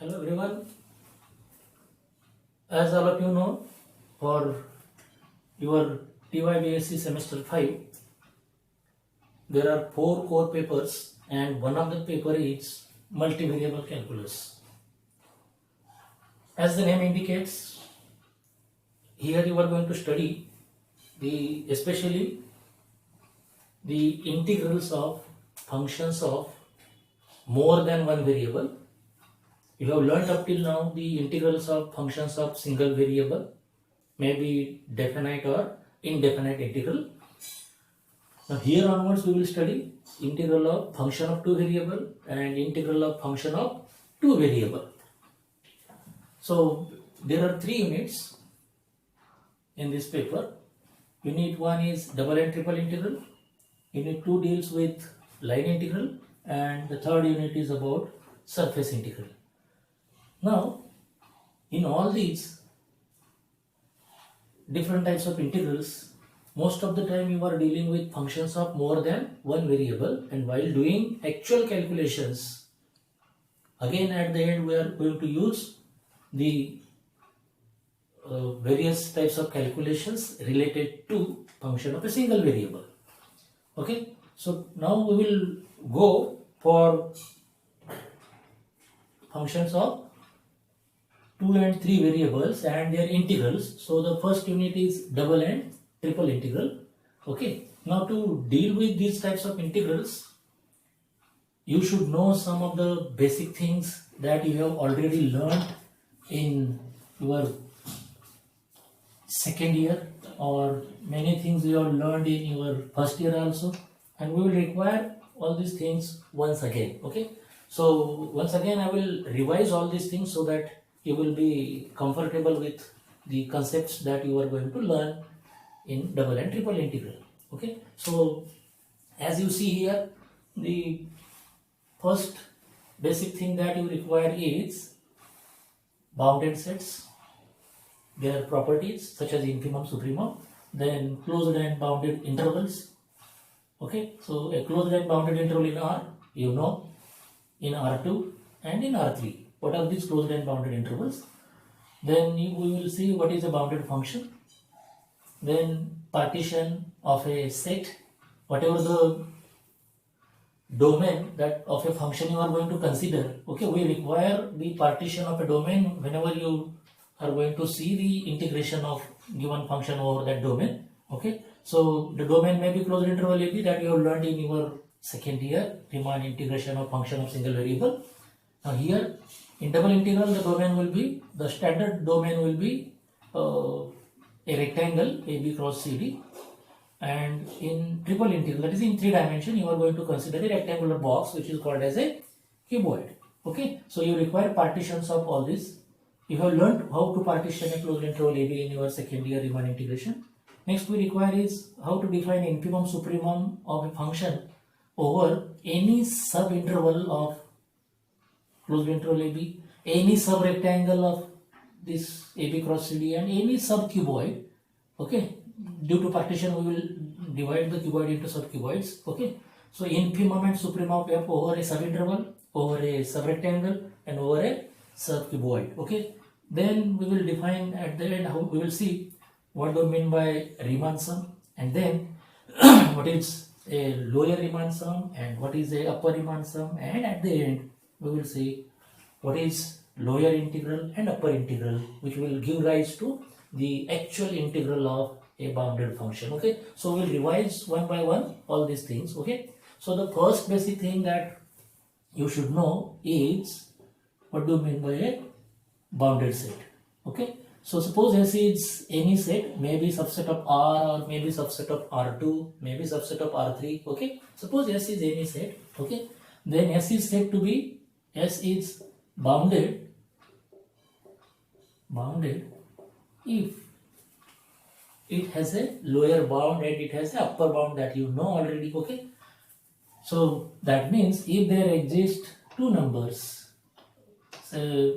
Hello everyone. As all of you know, for your TYBSc semester 5, there are 4 core papers and one of the paper is multivariable calculus. As the name indicates, here you are going to study especially the integrals of functions of more than one variable. You have learnt up till now the integrals of functions of single variable, maybe definite or indefinite integral. Now here onwards we will study integral of function of two variable and integral of function of two variable. So there are 3 units in this paper. Unit 1 is double and triple integral. Unit 2 deals with line integral and the third unit is about surface integral. Now, in all these different types of integrals, most of the time you are dealing with functions of more than one variable, and while doing actual calculations, again at the end we are going to use the various types of calculations related to function of a single variable. Okay, so now we will go for functions of 2 and 3 variables and their integrals. So the first unit is double and triple integral. Okay, now to deal with these types of integrals, you should know some of the basic things that you have already learned in your second year, or many things you have learned in your first year also, and we will require all these things once again. Okay, so once again I will revise all these things so that you will be comfortable with the concepts that you are going to learn in double and triple integral. Okay, so as you see here, the first basic thing that you require is bounded sets, their properties such as infimum, supremum, then closed and bounded intervals. Okay, so a closed and bounded interval in R, you know, in R2 and in R3. What are these closed and bounded intervals? Then we will see what is a bounded function. Then partition of a set, whatever the domain that of a function you are going to consider. Okay, we require the partition of a domain whenever you are going to see the integration of given function over that domain. Okay, so the domain may be closed interval AB that you have learned in your second year, Riemann integration of function of single variable. Now here in double integral, the domain will be, the standard domain will be a rectangle AB cross CD, and in triple integral, that is in 3 dimension, you are going to consider a rectangular box which is called as a cuboid. Okay, so you require partitions of all this. You have learned how to partition a closed interval AB in your second year Riemann integration. Next we require is how to define infimum supremum of a function over any sub-interval of closed interval AB, any sub-rectangle of this AB cross CD, and any sub-cuboid. Okay, due to partition we will divide the cuboid into sub-cuboids. Okay, so infimum and supremum of F over a sub-interval, over a sub-rectangle, and over a sub-cuboid. Okay, then we will define at the end how we will see what do we mean by Riemann sum, and then what is a lower Riemann sum and what is a upper Riemann sum, and at the end we will see what is lower integral and upper integral, which will give rise to the actual integral of a bounded function. Okay, so we'll revise one by one all these things. Okay, so the first basic thing that you should know is what do you mean by a bounded set. Okay, so suppose S is any set, maybe subset of R, or maybe subset of R2, maybe subset of R3. Okay, suppose S is any set. Okay, then S is said to be, S is bounded if it has a lower bound and it has an upper bound that you know already. Okay, so that means if there exist two numbers, so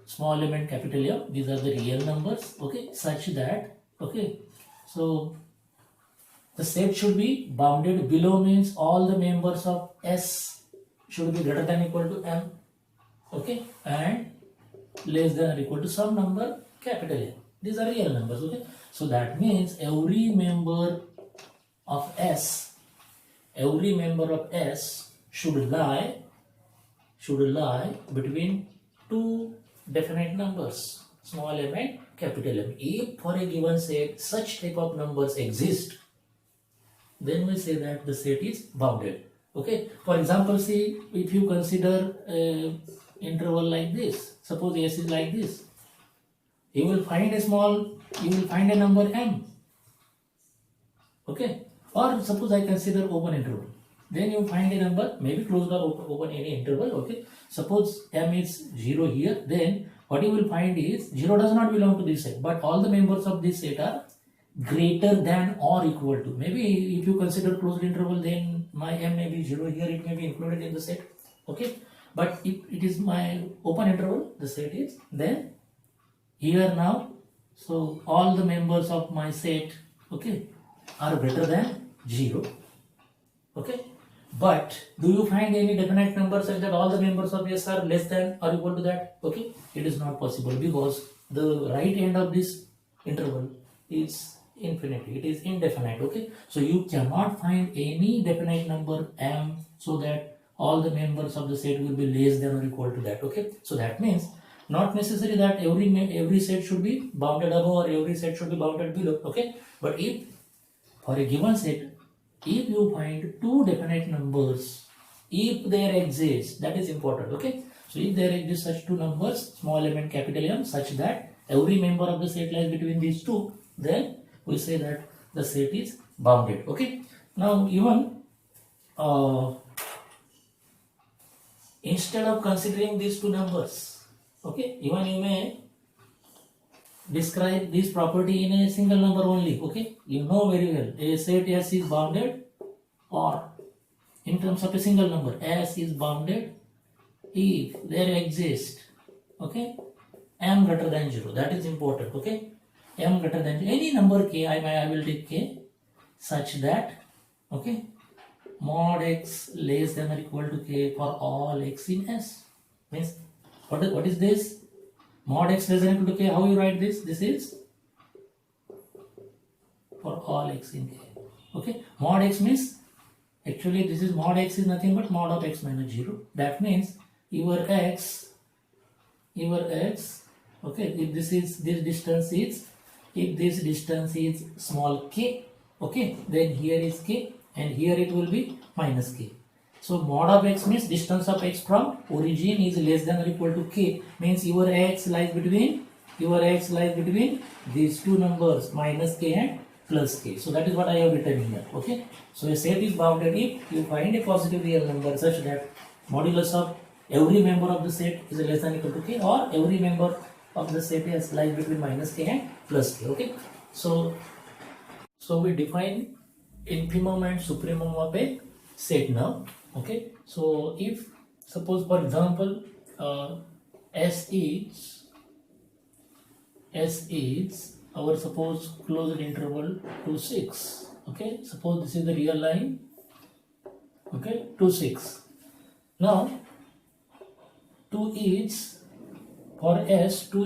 small element capital M, these are the real numbers. Okay, such that, okay, so the set should be bounded. Below means all the members of S should be greater than or equal to M. okay, and less than or equal to some number capital M. These are real numbers, okay. So that means every member of S should lie between two definite numbers, small m and capital M. If for a given set such type of numbers exist, then we say that the set is bounded. Okay. For example, see, if you consider interval like this, suppose S is like this, you will find a number m. Okay. Or suppose I consider open interval, then you find a number, maybe closed or open any interval. Okay. Suppose m is 0 here, then what you will find is 0 does not belong to this set, but all the members of this set are greater than or equal to. Maybe if you consider closed interval, then my m may be 0 here, it may be included in the set. Okay. But if it is my open interval, the set is, then here now, so all the members of my set, okay, are greater than 0. Okay. But do you find any definite number such that all the members of S are less than or equal to that? Okay. It is not possible, because the right end of this interval is infinity, it is indefinite. Okay. So you cannot find any definite number m so that all the members of the set will be less than or equal to that. Okay. So that means not necessary that every set should be bounded above or every set should be bounded below. Okay. But if for a given set, if you find two definite numbers, if there exist, that is important. Okay. So if there exist such two numbers, small m and capital M, such that every member of the set lies between these two, then we say that the set is bounded. Okay. Now even instead of considering these two numbers, okay, even you may describe this property in a single number only. Okay. You know very well a set S is bounded, or in terms of a single number, S is bounded if there exists, okay, m greater than 0. That is important. Okay. M greater than any number k, I will take k, such that, okay, mod x less than or equal to k for all x in S. Means what is this? Mod x less than or equal to k. How you write this? This is for all x in k. Okay. Mod x means, actually this is mod x is nothing but mod of x minus 0. That means your x, okay, if this distance is small k, okay, then here is k and here it will be minus k. So mod of x means distance of x from origin is less than or equal to k, means your x lies between these two numbers, minus k and plus k. So that is what I have written here. Okay. So a set is bounded if you find a positive real number such that modulus of every member of the set is less than or equal to k, or every member of the set is lies between minus k and plus k. Okay. So we define infimum and supremum of a set now. Okay. So if suppose for example S is our suppose closed interval 2 6. Okay. Suppose this is the real line. Okay. 2 6. Now 2 is for S, 2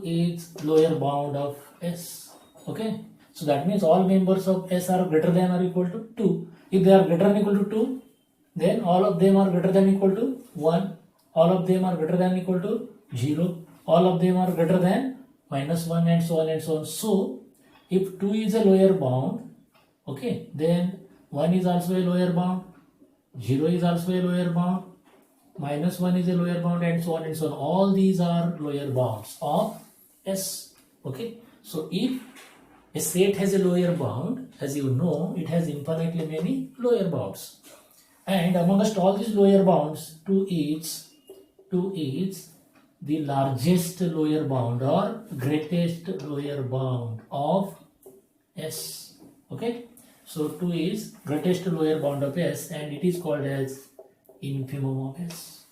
is lower bound of S. Okay. So that means all members of S are greater than or equal to 2. If they are greater than or equal to 2, then all of them are greater than or equal to 1. All of them are greater than or equal to 0. All of them are greater than minus 1, and so on and so on. So if 2 is a lower bound, okay, then 1 is also a lower bound, 0 is also a lower bound, minus 1 is a lower bound, and so on and so on. All these are lower bounds of S. Okay. So if a set has a lower bound, as you know, it has infinitely many lower bounds. And amongst all these lower bounds, 2 is the largest lower bound or greatest lower bound of S. Okay. So 2 is greatest lower bound of S, and it is called as infimum of S.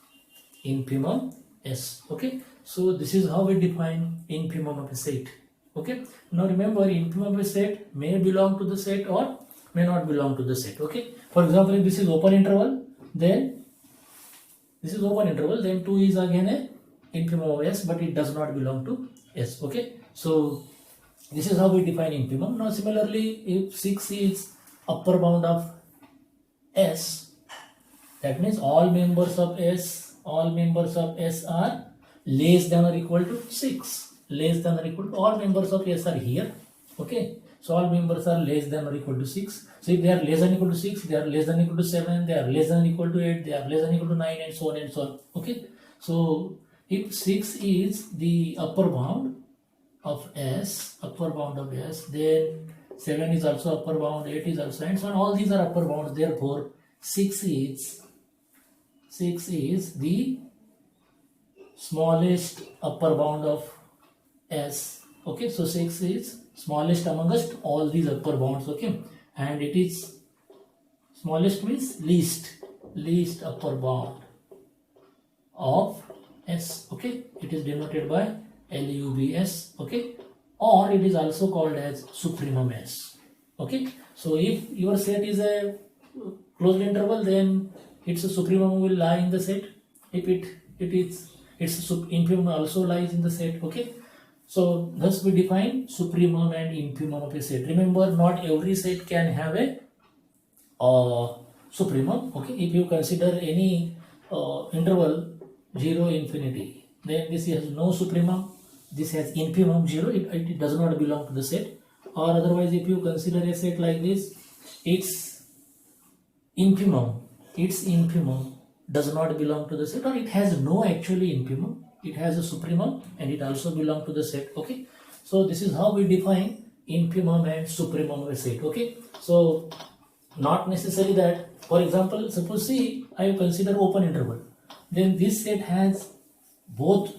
Infimum S. Okay. So this is how we define infimum of a set. Okay. Now remember, infimum of a set may belong to the set or may not belong to the set. Okay. For example, if this is open interval, then this is open interval, then 2 is again a infimum of S, but it does not belong to S. Okay, so this is how we define infimum. Now similarly, if 6 is upper bound of S, that means all members of S are less than or equal to 6. Less than or equal to, all members of S are here. Okay, so all members are less than or equal to 6. So if they are less than or equal to 6, they are less than or equal to 7, they are less than or equal to 8, they are less than or equal to 9, and so on and so on. Okay, so if 6 is the upper bound of S, then 7 is also upper bound, 8 is also, and so on. All these are upper bounds. Therefore, 6 is the smallest upper bound of S. Okay, so 6 is smallest amongst all these upper bounds. Okay, and it is smallest means least upper bound of S. Okay, it is denoted by LUBS. Okay, or it is also called as supremum S. Okay, so if your set is a closed interval, then its supremum will lie in the set. If its infimum also lies in the set. Okay, so thus we define supremum and infimum of a set. Remember, not every set can have a supremum. Okay, if you consider any interval 0 infinity, then this has no supremum. This has infimum 0. It does not belong to the set. Or otherwise, if you consider a set like this, its infimum does not belong to the set, or it has no actually infimum. It has a supremum and it also belongs to the set. Okay, so this is how we define infimum and supremum of a set. Okay, so not necessary that, for example, suppose see I consider open interval, then this set has both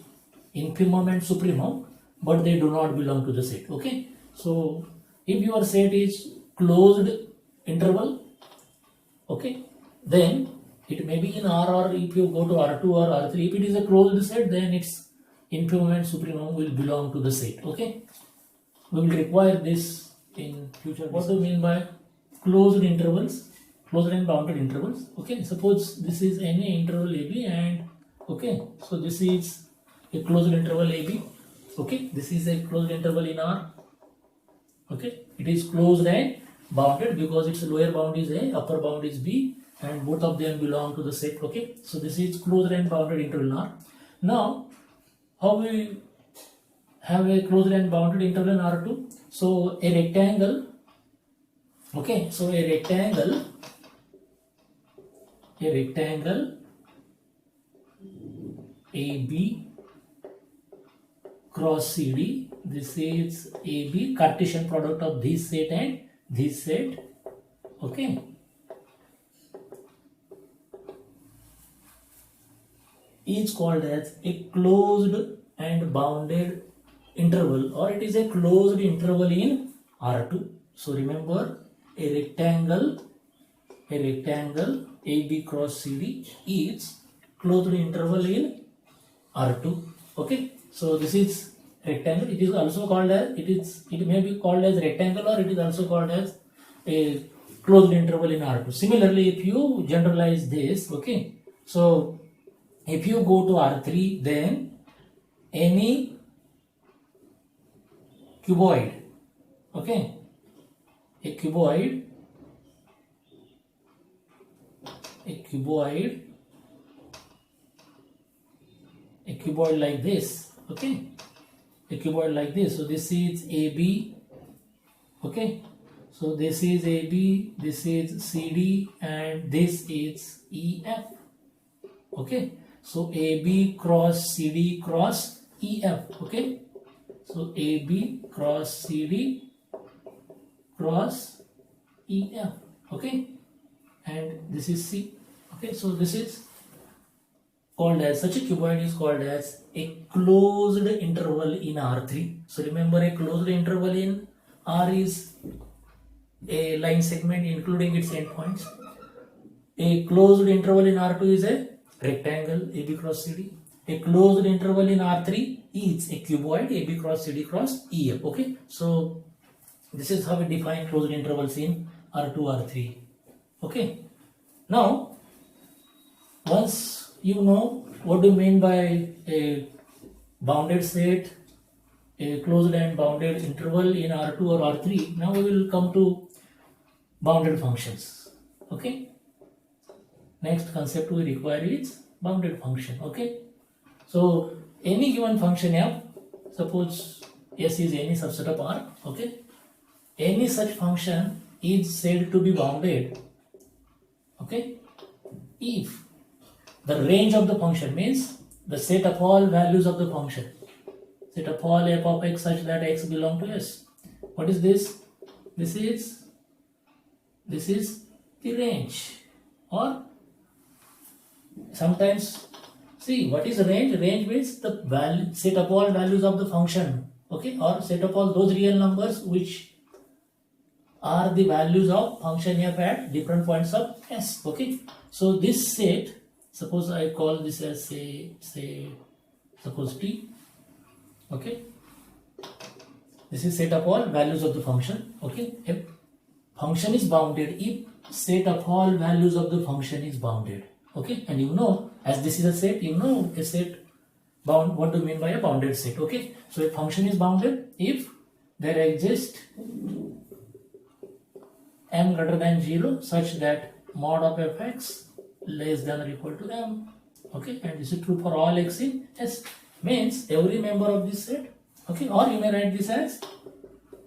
infimum and supremum, but they do not belong to the set. Okay, so if your set is closed interval, okay, then it may be in R, or if you go to R2 or R3, if it is a closed set, then its infimum and supremum will belong to the set. Okay, we will require this in future. What do you mean by closed intervals? Closed and bounded intervals. Okay, suppose this is any interval AB, and okay, so this is a closed interval AB. Okay, this is a closed interval in R. Okay, it is closed and bounded because its lower bound is A, upper bound is B, and both of them belong to the set. Okay, so this is closed and bounded interval in R. Now, how we have a closed and bounded interval in R2? So a rectangle. Okay, so a rectangle AB cross CD. This is AB, Cartesian product of this set and this set. Okay, is called as a closed and bounded interval, or it is a closed interval in R2. So remember, a rectangle AB cross CD is closed interval in R2. Okay, so this is rectangle. It is also called as, it may be called as rectangle, or it is also called as a closed interval in R2. Similarly, if you generalize this, okay, so if you go to R3, then any cuboid, okay, a cuboid like this, okay, a cuboid like this. So this is AB, okay, so this is AB, this is CD, and this is EF. Okay, so AB cross CD cross EF. Okay, so AB cross CD cross EF. Okay, and this is C. Okay, so this is called as, such a cuboid is called as a closed interval in R3. So remember, a closed interval in R is a line segment including its endpoints. A closed interval in R2 is a rectangle AB cross CD. A closed interval in R3 is a cuboid AB cross CD cross EF. Okay, so this is how we define closed intervals in R2, R3. Okay, now once you know what do you mean by a bounded set, a closed and bounded interval in R2 or R3. Now we will come to bounded functions. Okay. Next concept we require is bounded function. Okay. So any given function f, suppose S is any subset of R. Okay. Any such function is said to be bounded. Okay. If the range of the function means the set of all values of the function, set of all f of x such that x belong to S. What is this? This is the range, or sometimes see what is range. Range means the value, set of all values of the function, okay, or set of all those real numbers which are the values of function f at different points of S. Okay, so this set, suppose I call this as say suppose t. Okay, this is set of all values of the function. Okay, if function is bounded if set of all values of the function is bounded. Okay, and you know, as this is a set, you know a set bound, what do you mean by a bounded set? Okay, so a function is bounded if there exists m greater than 0 such that mod of fx less than or equal to m. Okay, and this is true for all x in S. Means every member of this set. Okay, or you may write this as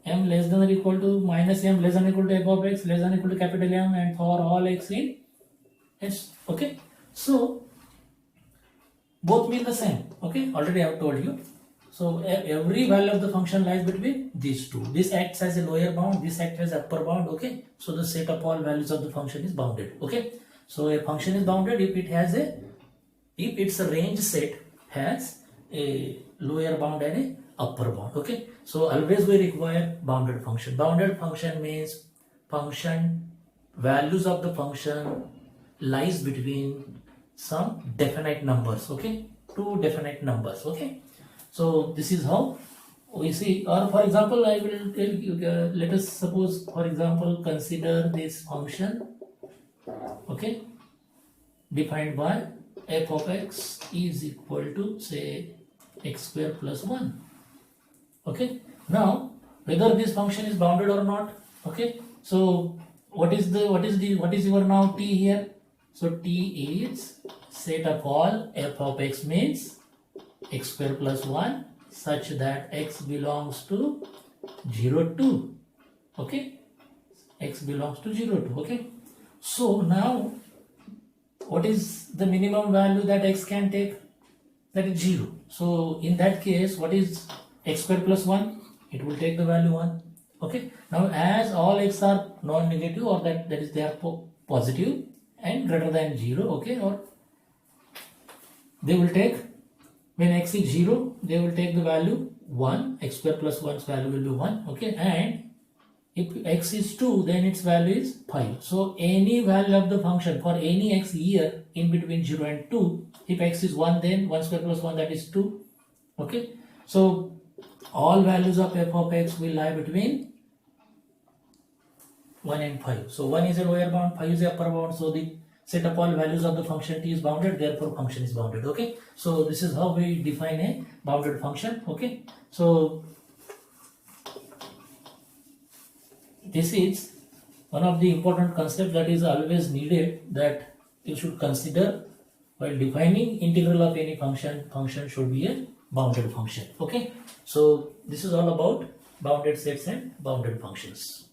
m less than or equal to minus m less than or equal to f of x less than or equal to capital M, and for all x in S. Okay, so both mean the same. Okay, already I have told you. So every value of the function lies between these two. This acts as a lower bound, this acts as upper bound. Okay, so the set of all values of the function is bounded. Okay, so a function is bounded if it has if its range set has a lower bound and a upper bound. Okay, so always we require bounded function. Bounded function means function values of the function lies between some definite numbers. Okay, two definite numbers. Okay, so this is how we see. Or for example, I will tell you, let us suppose for example consider this function, okay, defined by f of x is equal to say x square plus 1. Okay, now whether this function is bounded or not. Okay, so what is your now t here? So t is set of all f of x means x square plus 1 such that x belongs to 0 2. Okay, x belongs to 0 2. Okay, so now what is the minimum value that x can take? That is 0. So in that case, what is x square plus 1? It will take the value 1. Okay, now as all x are non-negative, or that is they are positive and greater than 0, okay, or they will take, when x is 0, they will take the value 1, x square plus 1's value will be 1, okay, and if x is 2, then its value is 5. So any value of the function for any x here in between 0 and 2, if x is 1, then 1 square plus 1, that is 2. Okay, so all values of f of x will lie between 1 and 5. So 1 is a lower bound, 5 is a upper bound. So the set of all values of the function t is bounded, therefore function is bounded. Okay, so this is how we define a bounded function. Okay, so this is one of the important concepts that is always needed, that you should consider while defining integral of any function. Function should be a bounded function. Okay, so this is all about bounded sets and bounded functions.